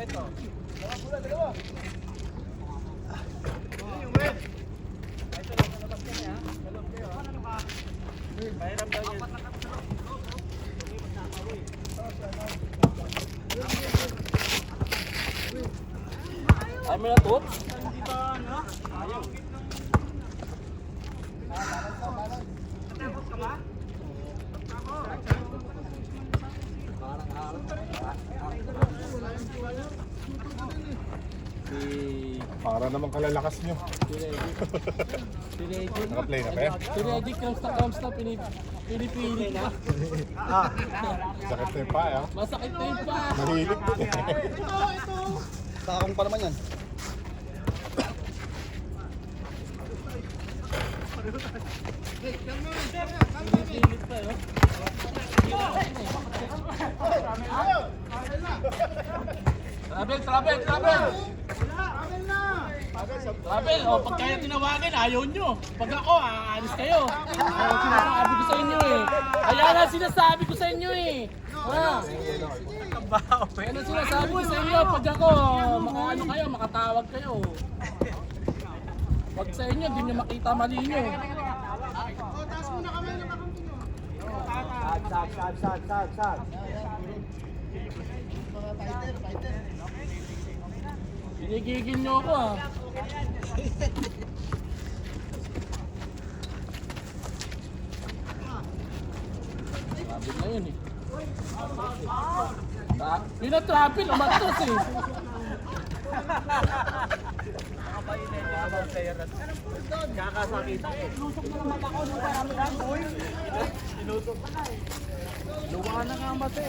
ito. Dalawa. Ito lang, sa labas kami ha. Sa loob kayo ha. Pahiram daw yun. Ay mo na to? Hindi ba ano? Ayaw. Natakot ka ba? Para naman kalalakas nyo. Naka-play na ba yan? Pinedy comes na pinipilit na. Sakit na yung paa. Masakit na yung pa. Mahilig din eh. Takong pa naman yan. Pinipilit pa yun. Travel! Travel, o pag kaya tinawagan, ayaw nyo. Pag ako, aalis kayo. Ayaw sinasabi ko sa inyo eh. Kaya nga sinasabi ko sa inyo eh. Ha? Ano sinasabi ko sa inyo? Pag ako, ano kayo, makatawag kayo. Pag sa inyo, hindi nyo makita mali nyo. Taas muna kami ng kakampi nyo. Sag. Pinigigil nyo ako ah. Sabi na yun eh. Yun ang trapil, umatos eh. Kakasakit. Lusok na naman ako nung parang lang. Sinusok pa na eh. Luwa na nga ang bate.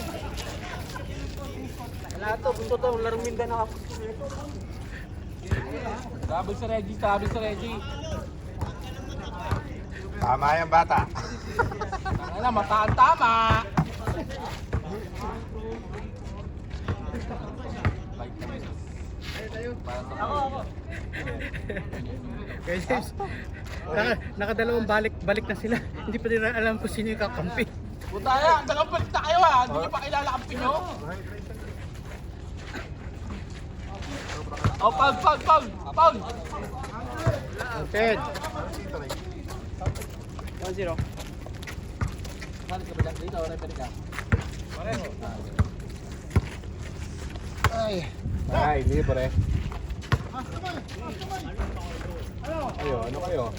Wala to, gusto to, larong Mindanao ako. Sabi sa Reggie. Tama yan bata. Ano, mataan tama. Ako. Kaya James, nakadalawang balik na sila. Hindi pa nila alam kung sino yung kakampi. Butaya, dalawang balik na kayo ha. Hindi nyo pa kilala kampi nyo. Oh, pag! Ted. 1-0. Saan ka ba lang dito? Refer ka? Pareho. Ay, libre. Ayo, ano kayo?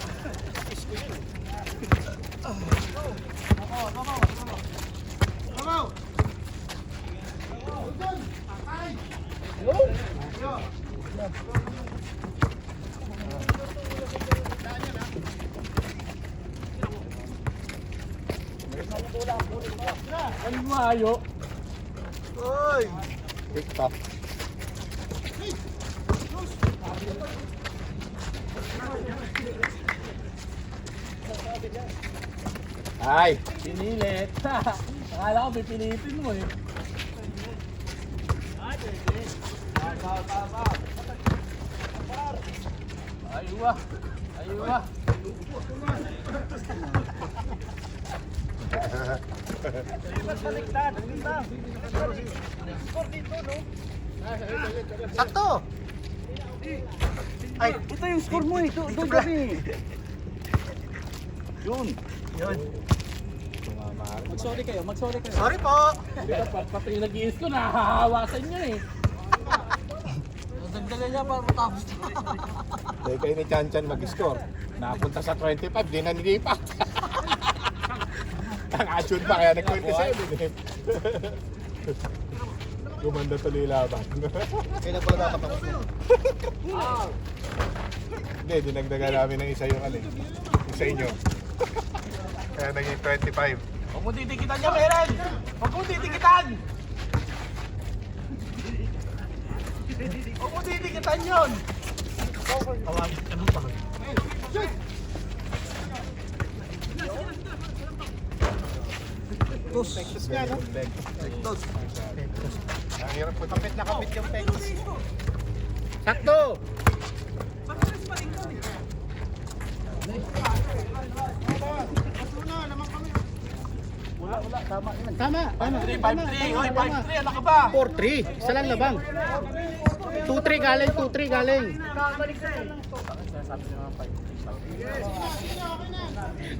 Ano mo ayo? TikTok. Ay! Pinilit. Akala ko pipilitin mo eh. Aywa. Sakto! Ay, ito yung score mo eh. Doon kami. Yun. Mag-sorry kayo. Sorry po! Pati yung nag-iis ko, nahahawa sa inyo eh. Dagdagan niya para matapos na. Dahil kayo ni Chan mag-score. Napunta sa 25, di na nilipat. Ang action pa, kaya nag-27 eh. Gumanda tuloy yung laban. Kailan pala tatapos mo? Hindi, dinagdagan namin ng isa yung alin. Yung sa inyo. Kaya naging 25. Huwag mo titikitan niya, Meren! Huwag mo titikitan! Huwag mo titikitan yun! Tawagin ka nung pag. Tos. Tos. Ang hirap po. Kapit na kapit yung pegs. Sakto! Tama. 3-5-3. Hoy, 5-3. Ano ka ba? 4-3. Isa lang labang. 2-3 galing. Sabi niya naman 5-3.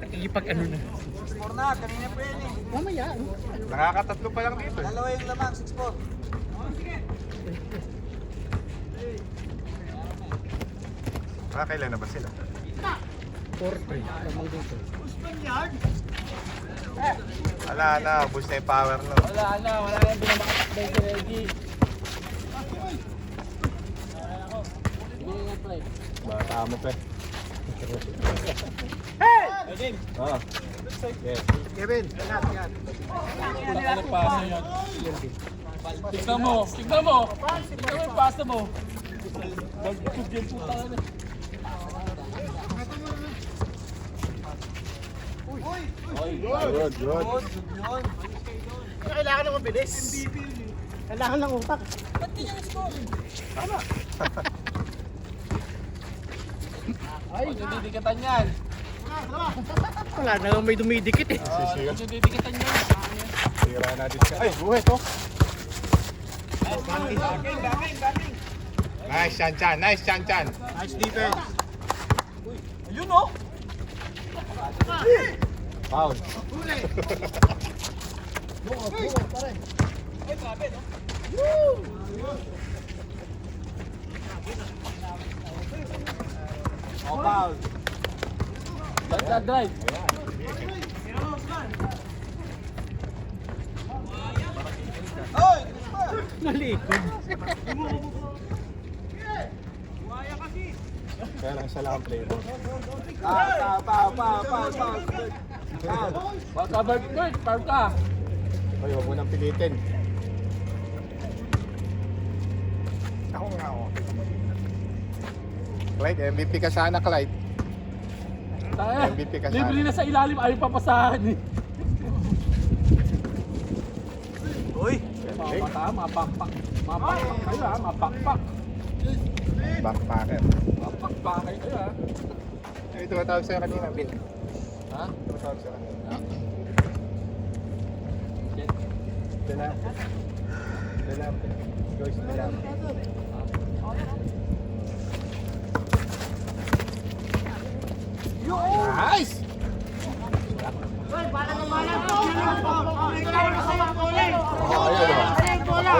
Nakikipag ano na. 6-4 na, kanina pa yan eh. Mamaya. Nakakatatlo pa lang dito. Dalawa yung lamang, 6-4. Kailan na ba sila? 4-3. Lamang dito. Wala na, boost na yung power no. Wala na yung binamakatakbay si Reggie. Hindi nga pre. Bata mo pa. Kevin, Ano pasa yan? Tignan mo yung pasa mo. Mag-tube yan puta ka na. good. Kailangan ng mabilis. Kailangan ng utak. Ay, didikatan yan. Wala na may dumidikit eh. Sisiya. Didikatan yan. Sira natin siya. Ay, buhay to. Nice, Chan. Nice defense. Ayun oh. Foul. Foul. Basta drive. Hoy! Nalikod. Kaya lang isa lang ang player. Foul. Baka Bert, parka. Hoy, huwag mo nang pilitin. Ako nga ako. Clyde, MVP ka sana, Clyde. MVP ka sana. Libre na sa ilalim, ayaw papasahan eh. Uy! Mapakpak kayo ha, mapakpak. Backpacker. Mapakpak kayo ha. Ay, tumatawag sa'yo kanina, Bill. Ha? Tumatawag sa'yo kanina. Jet. Dalam. Joyce, dalam. Nice! Oh, ayun o. Wala.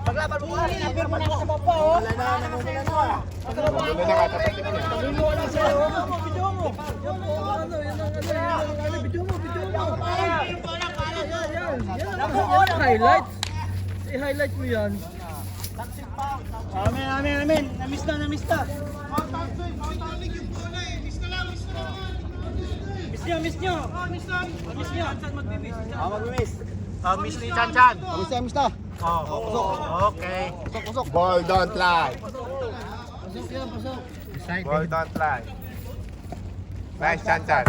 Paglaban mo ka rin, apir mo na sa baba oh. Wala na kasi yan oh. Wala na nakatapat niya. Video mo lang sa'yo. Video mo. Highlights. I-highlight mo yan. Amen. Namiss na. Miss nyo. Mag-miss. Miss ni Chan. Miss na. Okay. Ball don't lie. Side. Ball don't lie. Nice, Chan.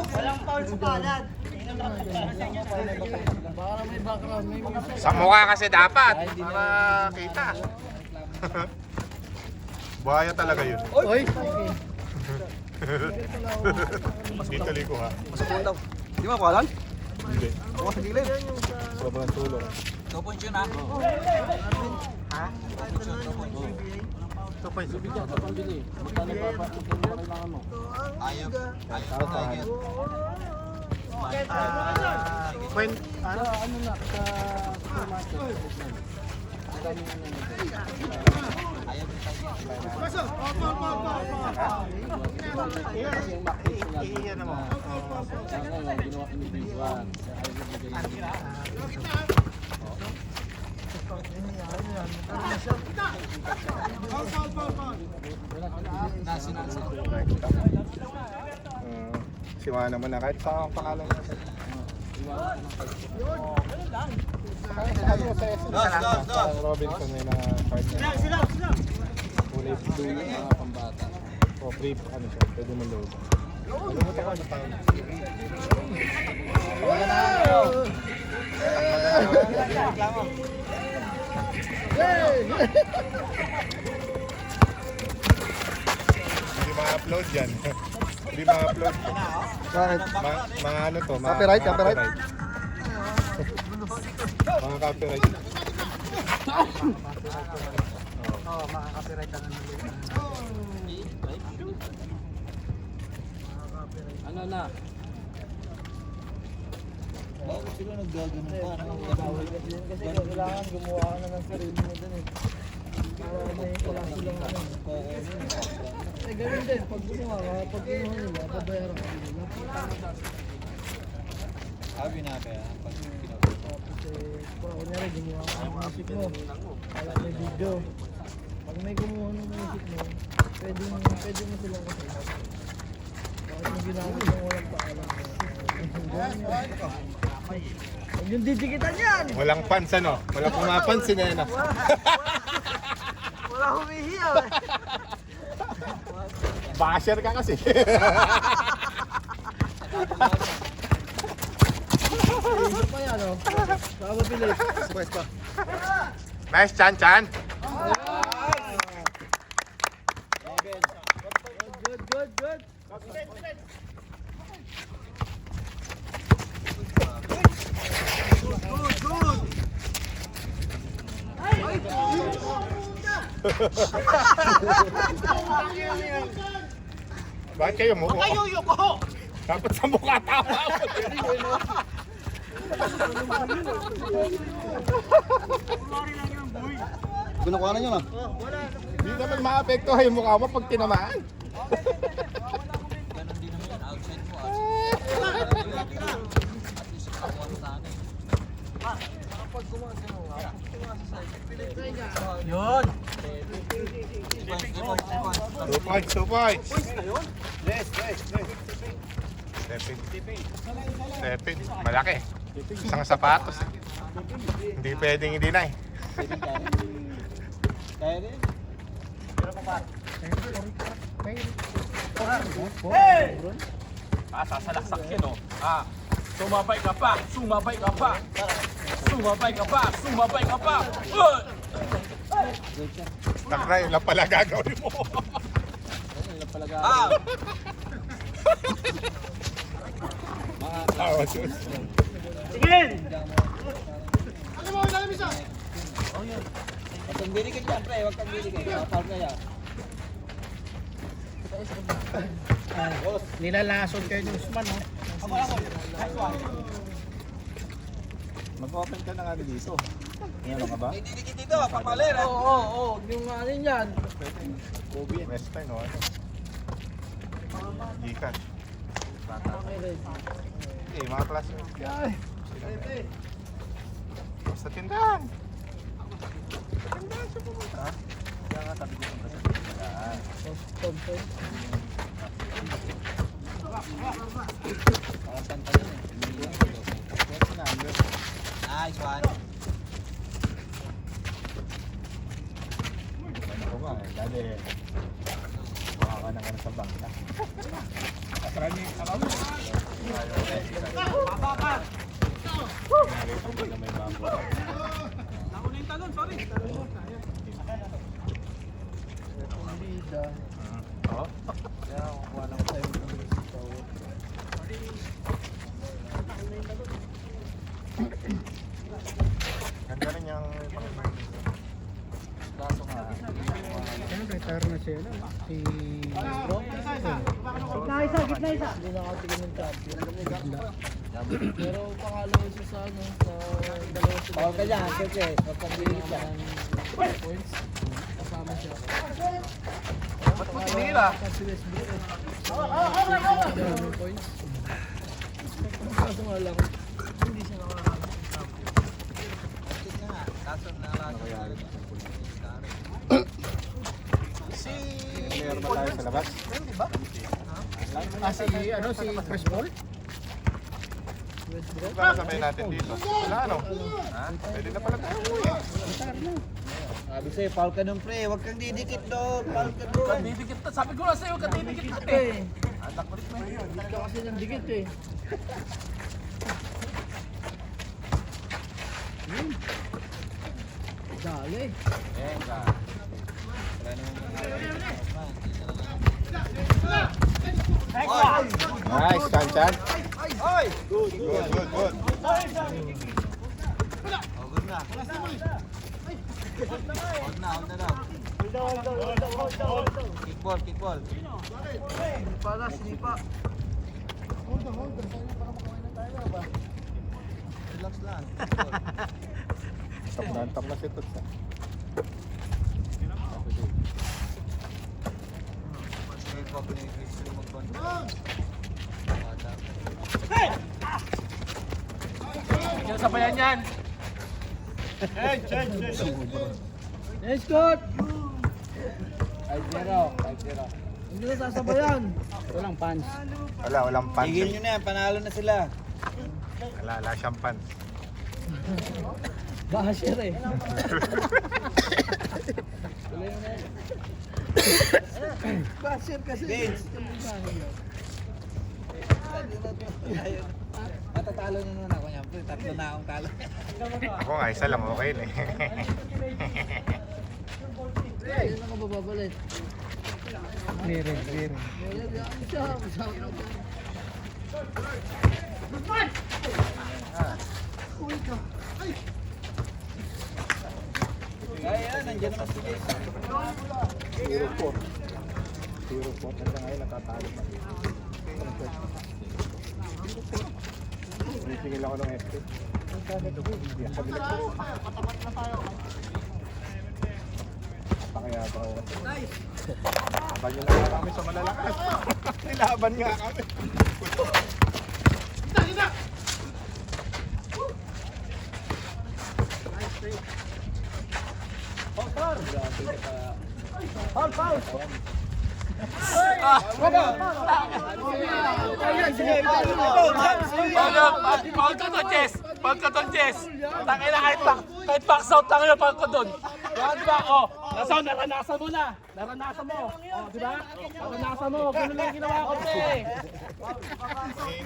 Walang foul sa palad. Sa mukha kasi dapat. Para kita. Buhaya talaga yun. Oy. Mas ditali ko ha. Masukun daw. Di ba palan? Hindi. Ako sa gilid. Sobrang tulong. 2 points yun ha? Ha? 2 points. Bibigyan ka pang bili. Magkano pa kailangan mo? Ayaw. When, Ano na sa supermarket? Magkano na iyan mo. Sana yung ginawa ko ni Biguan. Siwa naman na kahit sa pangalan niya. Ano sa SM sa Robinson may na partner. Sila. Kulay blue Mga pambata. o free ano siya, pwede mo load. Nalimutan ko yung pangalan. Hindi ma-upload yan. Hindi ma-upload. Bakit? Mga ano to? Copyright, copyright. Mga copyright. Oo, makaka-copyright ka na ng Ano na? Bakit sila naggagano pa? Kasi kailangan gumawa ka na ng sarili mo dun eh. Para may wala silang ano. Eh ganun din, pag gumawa ka, pag gumawa nila, pabayaran ka nila. Sabi na kaya. Tapos kung kunyari gumawa ka ng music mo, kaya may video. Pag may gumawa ng music mo, pwede mo silang kasama. Bakit mo ginamit ng walang paalam? Huwag yung didikitan yan! Walang fans ano? Walang pumapansin eh. No? Wala humihiyaw eh! Basher ka kasi. Ito pa yan oh. Baka mabilis. Pwesto. Nice, Chan Chan. Good. Bakit kayo mo? Kayo ko! Dapat sa mukha tama. Kinukuha na nyo na. Hindi naman maapektuhan yung mukha mo pag tinamaan. Yun! 2 points, 2 points. Stepin. Malaki. Isang sapatos. Hindi pwedeng i-deny. Kaya rin. Sasalaksak yun o. Sumabay ka pa! Sumabay ka pa! Sumabay ka pa! Sumabay ka pa! Takra, yun lang pala gagawin mo. Tawa, sus. Huwag kang dinikit yan, pre. Huwag kang dinikit. Kapag na yan. Nilalason kayo ni Usman, oh. Mag-open ka na nga dito. Ano ka ba? Didikit dito, pamalir. Oo. Yung ano yan. West time, no? Gikan. Eh, mga classmates. Sa tindahan. Sa tindahan siya pumunta. Kaya nga sabi ko sa tindahan. Nice one. Ako nga eh, dali. Baka ka na sa bangka. Kasarani, ano? Oo. Kaya kukuha lang tayo ng ito. Ganda rin yung Kaso nga. Yan, retire na siya, no? Si... Gitna isa. Hindi nakatingin ng champion. Pero pangalawa siya sa ano, sa dalawa sila. Bawal ka dyan, siyempre. Huwag kang dinikit yan. Points. Kasama siya. ba't mo tinira? Kasi SBS. Dami points. Kaso nga lang, hindi siya nakakalit. Kaso na lang. Meron ba tayo sa labas? Si Chris Paul? Baka sabay natin dito. Wala ano? Ha? Pwede na pala tayo. Sabi sa'yo, foul ka nung pre. Huwag kang didikit doon. Foul ka doon. Didikit na. Sabi ko na sa'yo, katidikit na Eh, Anak ko rin mo yun. hindi ka kasi ng dikit eh. Dali. Nice, Chan. Good, good, good. Kickball. Sinipa. Relax lang. Tap na si Tots. Sabayan yan. Nice shot! 5-0. Hindi na sasabayan. Walang punch. Walang pants. Tigil nyo na yan, panalo na sila. Wala siyang pants. Basher eh. Basher kasi. Vince. Matatalo na naman ako niyan. Tatlo na akong talo. Ako nga, isa lang okay na eh. Ayun ako bababalik. Meron. Meron siya. Masama na dyan. Kaya nandiyan naman si Jason. 0-4. 0-4. Hanggang ngayon natatalo pa. Singil ako ng FT. Pakaya ba ako? Laban nyo na kami sa malalakas. Nilaban nga kami. Pagkaton, Jess. Tangin na kahit box out lang yun, pagkaton. Di ba? O, naranasan mo na. Naranasan mo. O, di ba? Naranasan mo. Ganun lang yung ginawa ko, pre.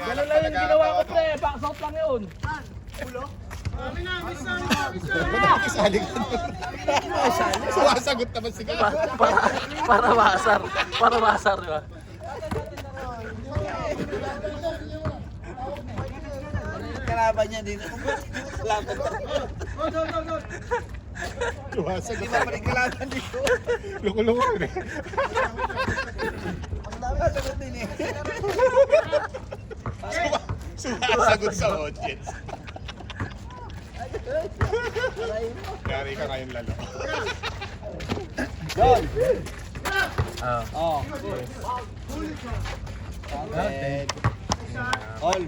Ganun lang yung ginawa ko, pre. Box out lang yun. Isalig ka doon. Sumasagot naman si Kala. Para maasar, di ba? Kalaban niya dito. Laban pa. Sumasagot. Hindi ba pa rin kalaban dito? Loko-loko rin eh. Ang dami sagot din eh. Sumasagot sa audience. Yari ka ngayon lalo. John! Oh. All.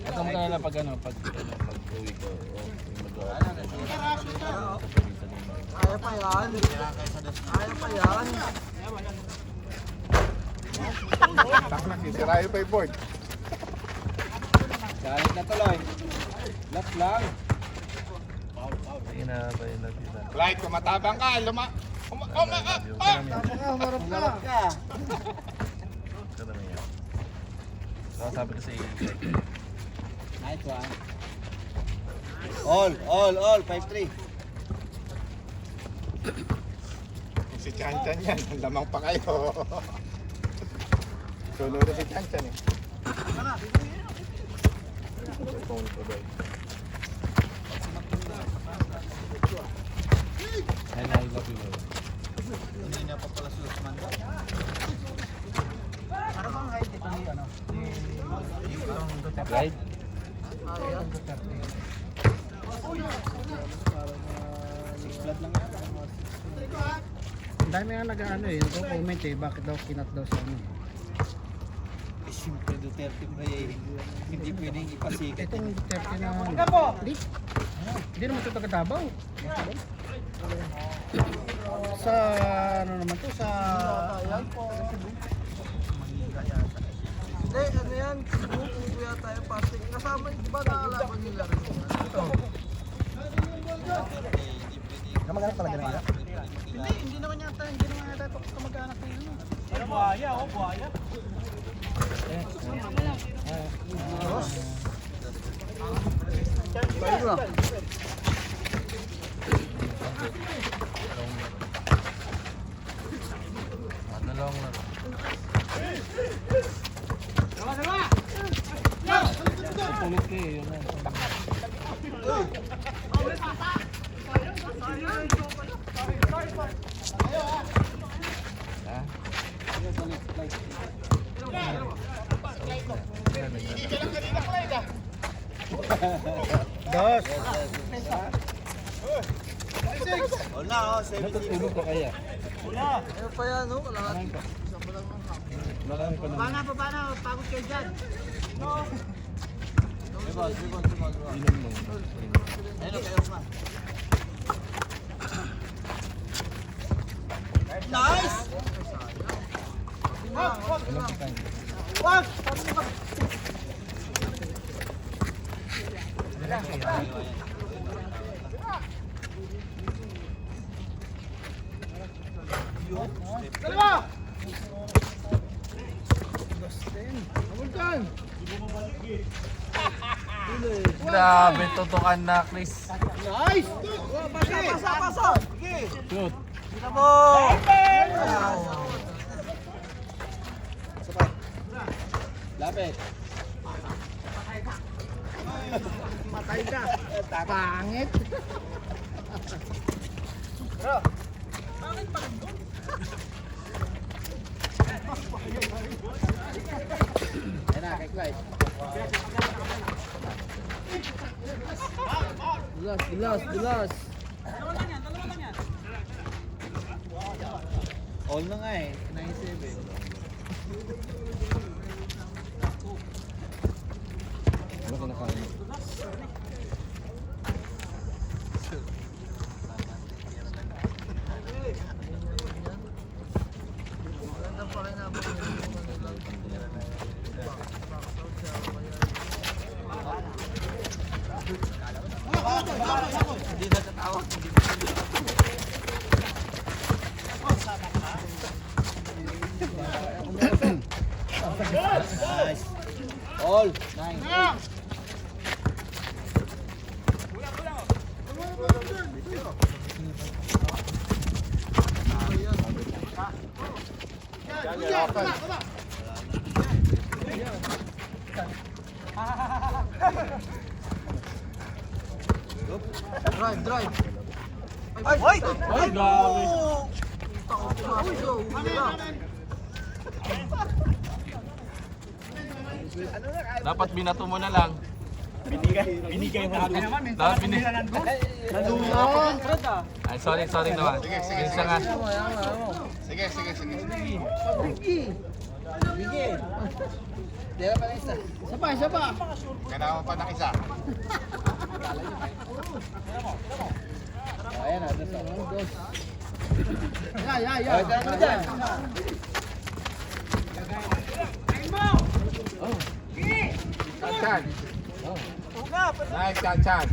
Ito mo na pag uwi ko. Kaya pa yan. Tak na, sisirayo pa yung board. Galit na tuloy. Left lang. Flight, kung matabang ka, Marap ka. Sabi ko sa iyo. Nice one. All. 5-3. Kung si Chan-Chan yan, lamang pa kayo. Sunod na si Chan-Chan eh. I love you. Hindi niya pa pala si Usman. Right? Ang dami nga nag-ano eh, nag-comment eh, bakit daw kinat daw sa ano. Eh, siyempre Duterte ba eh. Hindi pwedeng ipasikat. Itong Duterte na hindi naman ito taga-Davao. Sa ano naman to, sa Hindi, ano yan? Cebu yata yung pasting. Kasama, di ba nakalaban nila rin? Ito. kamag-anak talaga nila. Hindi naman yata ito kamag-anak na yun. Buhaya. Dalawang lang. Pulit ka eh. Yun na. Ha? Dos. Natutulog ka kaya? Ano pa yan, no? Kalahati. Marami pa naman. Pagod kayo dyan. Inom mo. Nice! Walang kitang. Grabe, tutukan na, Chris. Pasa! Shoot. Kita mo! Lapit. Patay ka. Pangit. Yan na, kay Clyde. Dulas. All na nga eh. 9-7. Ano ka nakain? Ganda pa rin ako. Hindi na tatawag. Nice. All. 9. Drive. Ay, grabe. Dapat binato mo na lang. Binigay mo natin. Dapat binigay. Ay, sorry naman. Bisa nga. Sige. Isa pa. Kailangan pa ng isa. Ayan na, dos. Yeah. Chan. Nice, Chan.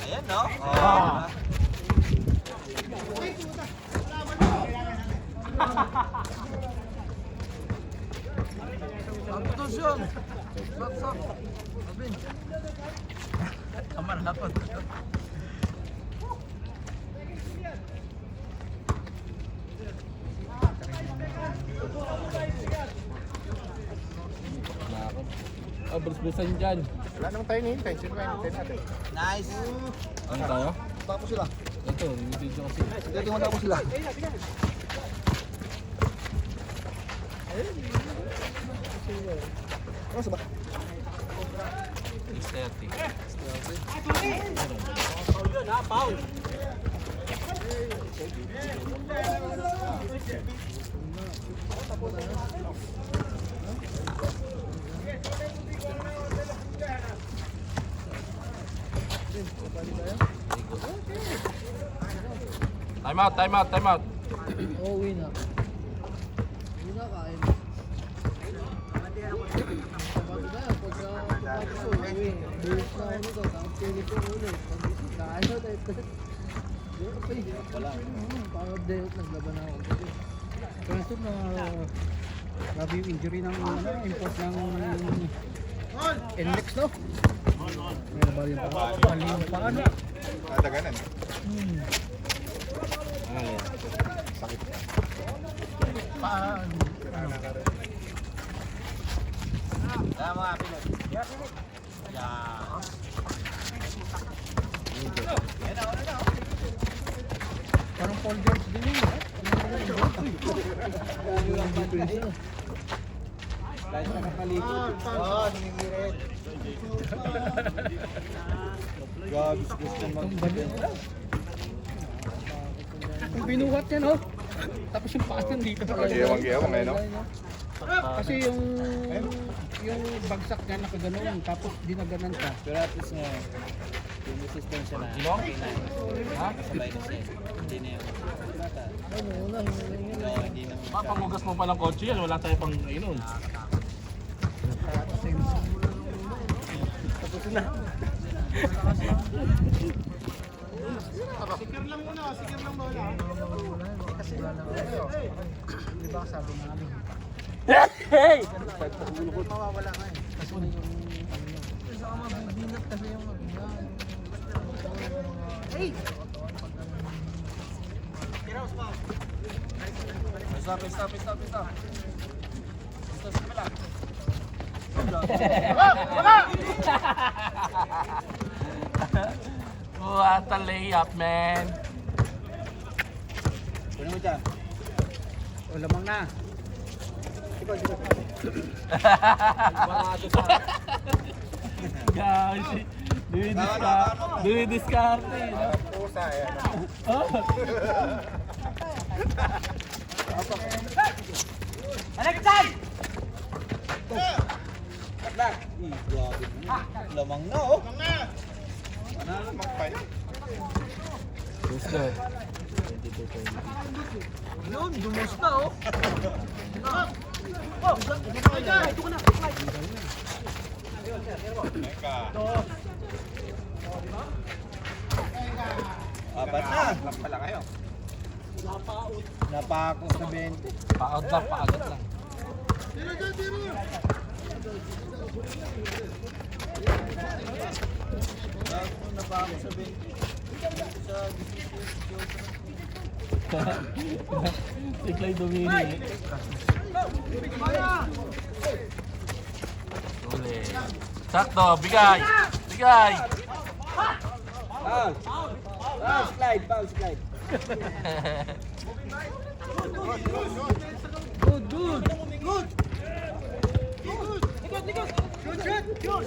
Ayan, no? Ah. Ang putos yun. Saksak. Abin. Kamar hapon. Brus-brusan dyan. Wala naman tayo nihintay. Sino kayo nihintay natin? Nice. Ano tayo? Tapos sila. Ito, video kasi. Tingnan tapos sila. Ano sa ba? 6:30. Time out. Oh, uwi na. Uwi na, kain. Bago na, pagka tapos ko, uwi. Bilis na ako nito, tapos pilit ko ulit. Pag-isip, kain na tayo. Parang dehot, naglaban ako. Kaso na grabe yung injury ng import ng NLEX, no? May bali pa. Bali yung paan. Nadaganan. Sakit. Parang Paul George din yun. Kahit nakapalikot. Oo, nangingirit. Gabis gusto mag-balik. Kung binuhat niya, no? Tapos yung paas nandito. Mag-iwang eh, no? Kasi yung bagsak niya nakaganon, tapos dinaganan ka. Pero at least nga, yung resistensya na. Okay na. Ha? Kasabay na siya. Hindi na yun. Hindi na. Pangugas mo pa ng kotse yan, wala tayo pang inon. Tapos na. Sikir lang muna, sikir lang muna. Kasi wala na. Di ba sabi namin? Hey! Mawawala nga eh. Kasi yung saka mabibinat kasi yung Hey! Stop. What a layup, man! Pwede mo dyan. O, lamang na. Guys, dumi-discarte. Pusa, eh. Lamang na oh. Magpay. Gusto. Yun, dumus na oh. Teka. Apat na. Lang pala kayo. Napako sa 20. Paagad lang. Napako sa 20. Si Clay Domini. Uli. Sakto, bigay! Bigay! Foul slide.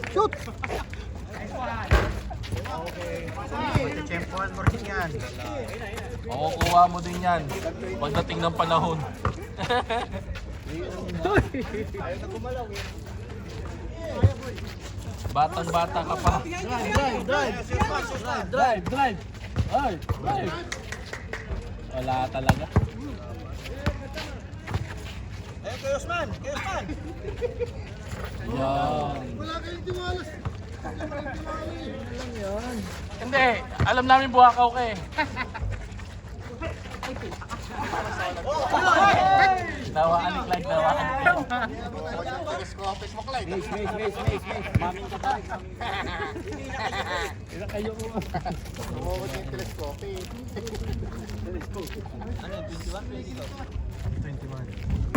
Good. Champion mo rin yan. Makukuha mo din yan pagdating ng panahon. Batang-bata ka pa. Drive! Ay, drive! Wala talaga. Kay Osman. Yan. Hindi, alam namin buhakaw ka eh. Dawaan ni Clyde, dawaan. Telescope mo, Clyde. Maming ka pa. Kayo mo. Bumukod yung telescope eh. Ano, 21? Hindi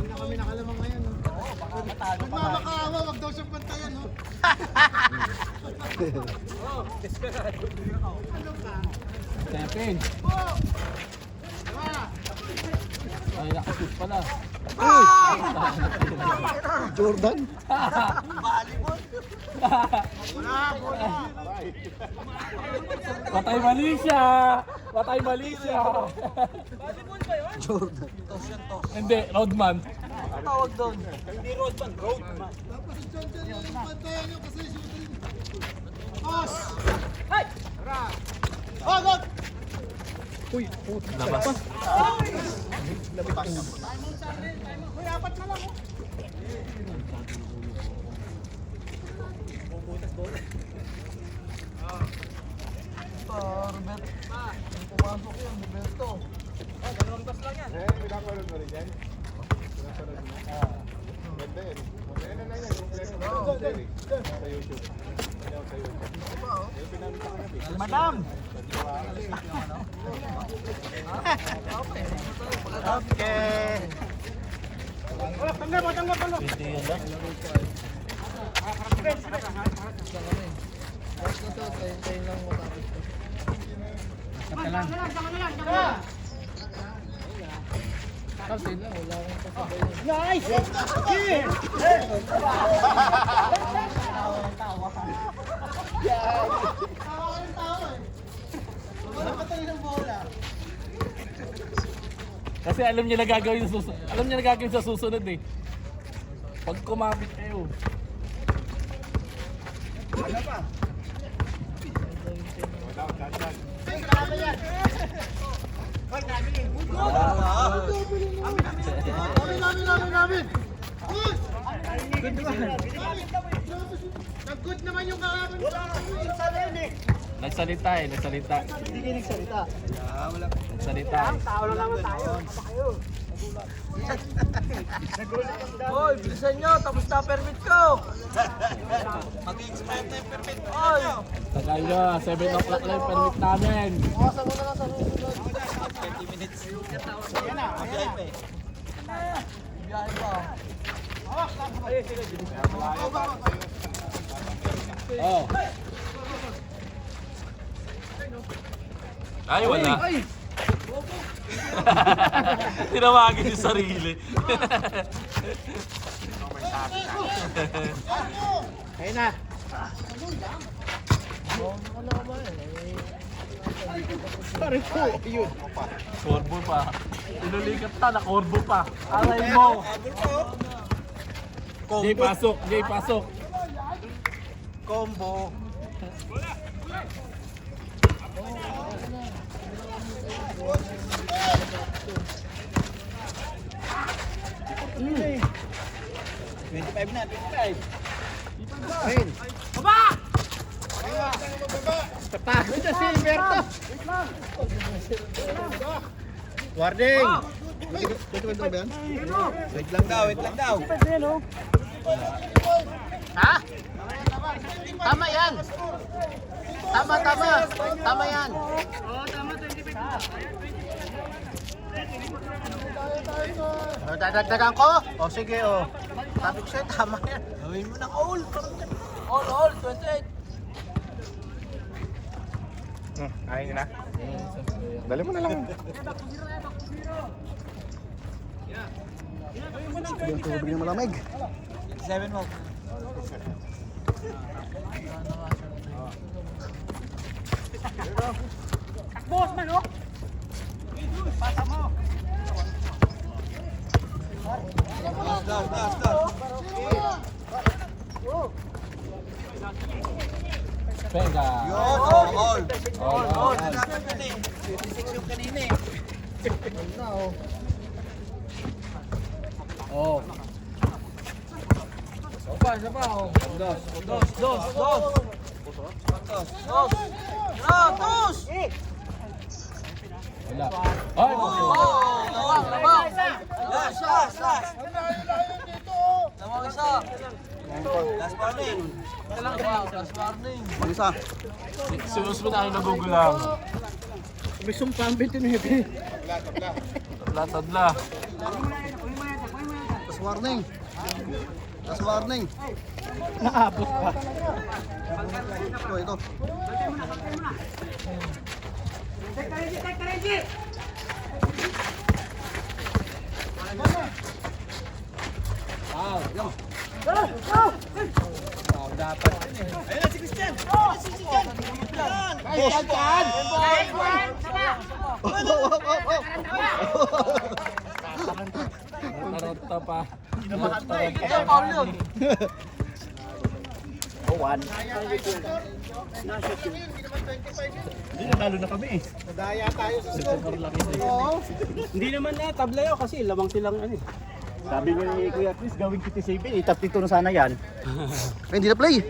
na kami nakalamang ngayon. Magmamakaawa, wag daw siyang pantayan. No? Stepin. Ay, nakashoot pala. Jordan. Patay mali siya! Patay mali siya! Jordan. Hindi, Rodman. Tawag doon. Hindi roadman, roadman. Tapos si John John yung pantayan nyo kasi shooting. Boss! Uy, puto. Labas. Robert. Pumasok yun, Roberto. Eh, pinapanood mo rin yan? Pinapanood mo? Ganda yun. Ganda na yan. Kompleto. Sa YouTube. Madam! Okay. Tanggap. Hindi yun lang. Tapos na to, tayo lang matapos to. Tapos yun lang, wala akong kasabay na. Nice! Kasi alam niya na gagawin sa susunod. Alam niya na gagawin sa susunod eh. Pag kumapit kayo. Nag-good naman yung kahapon sa Nagsalita eh, nagsalita. Hindi kayo nagsalita. Nagsalita eh. Tao lang naman tayo. Apa kayo? Hoy, bilisan nyo, tapos na permit ko! Mag-expire na yung permit ko! Hoy! Tagal nyo, 7 o'clock lang yung permit namin. Bukasan mo na lang sa susunod. 20 minutes. Biyahe pa. Oh. Ay, wala. Tinawagin yung sarili. Ayun na. Ano ka ba yan? Parang po. Yun. Corbo pa. Inulikat na, na-corbo pa. Aray mo. Jay, pasok. Jay, pasok. Combo. Ayun. Baba! Tatago dyan si Berto. Warding! Wait lang daw. Ha? Tama yan. Tama. Tama yan. Oo, tama. 25 na. Dadagdagan ko? O sige, o. Sabi ko sa'yo, tama yan. Gawin mo ng all. All, 28. Ayaw nyo na. Dali mo na lang. Yung tubig na malamig. 7 mo. Boss man, o. Pasa mo. Venga. All. All. Dapat yun eh. 56 yung kanina eh. Na, oh. Oh. Isa pa, oh. Dos. Dos! Wala. Ay, Labang! Last! Lamang isa! Last warning. Last warning! Mag-isa. si Usman ay nagugulang. May sumpa ang 29. Tadla. Last warning. Naabot pa. Ito. Tarota pa. Kaya Paul yun! Hindi natalo na kami eh. Nadaya tayo sa score. Hindi naman na tabla yun kasi lamang silang ano eh. Sabi ko ni Kuya Chris, gawin 57, itap dito na sana yan. Hindi na play.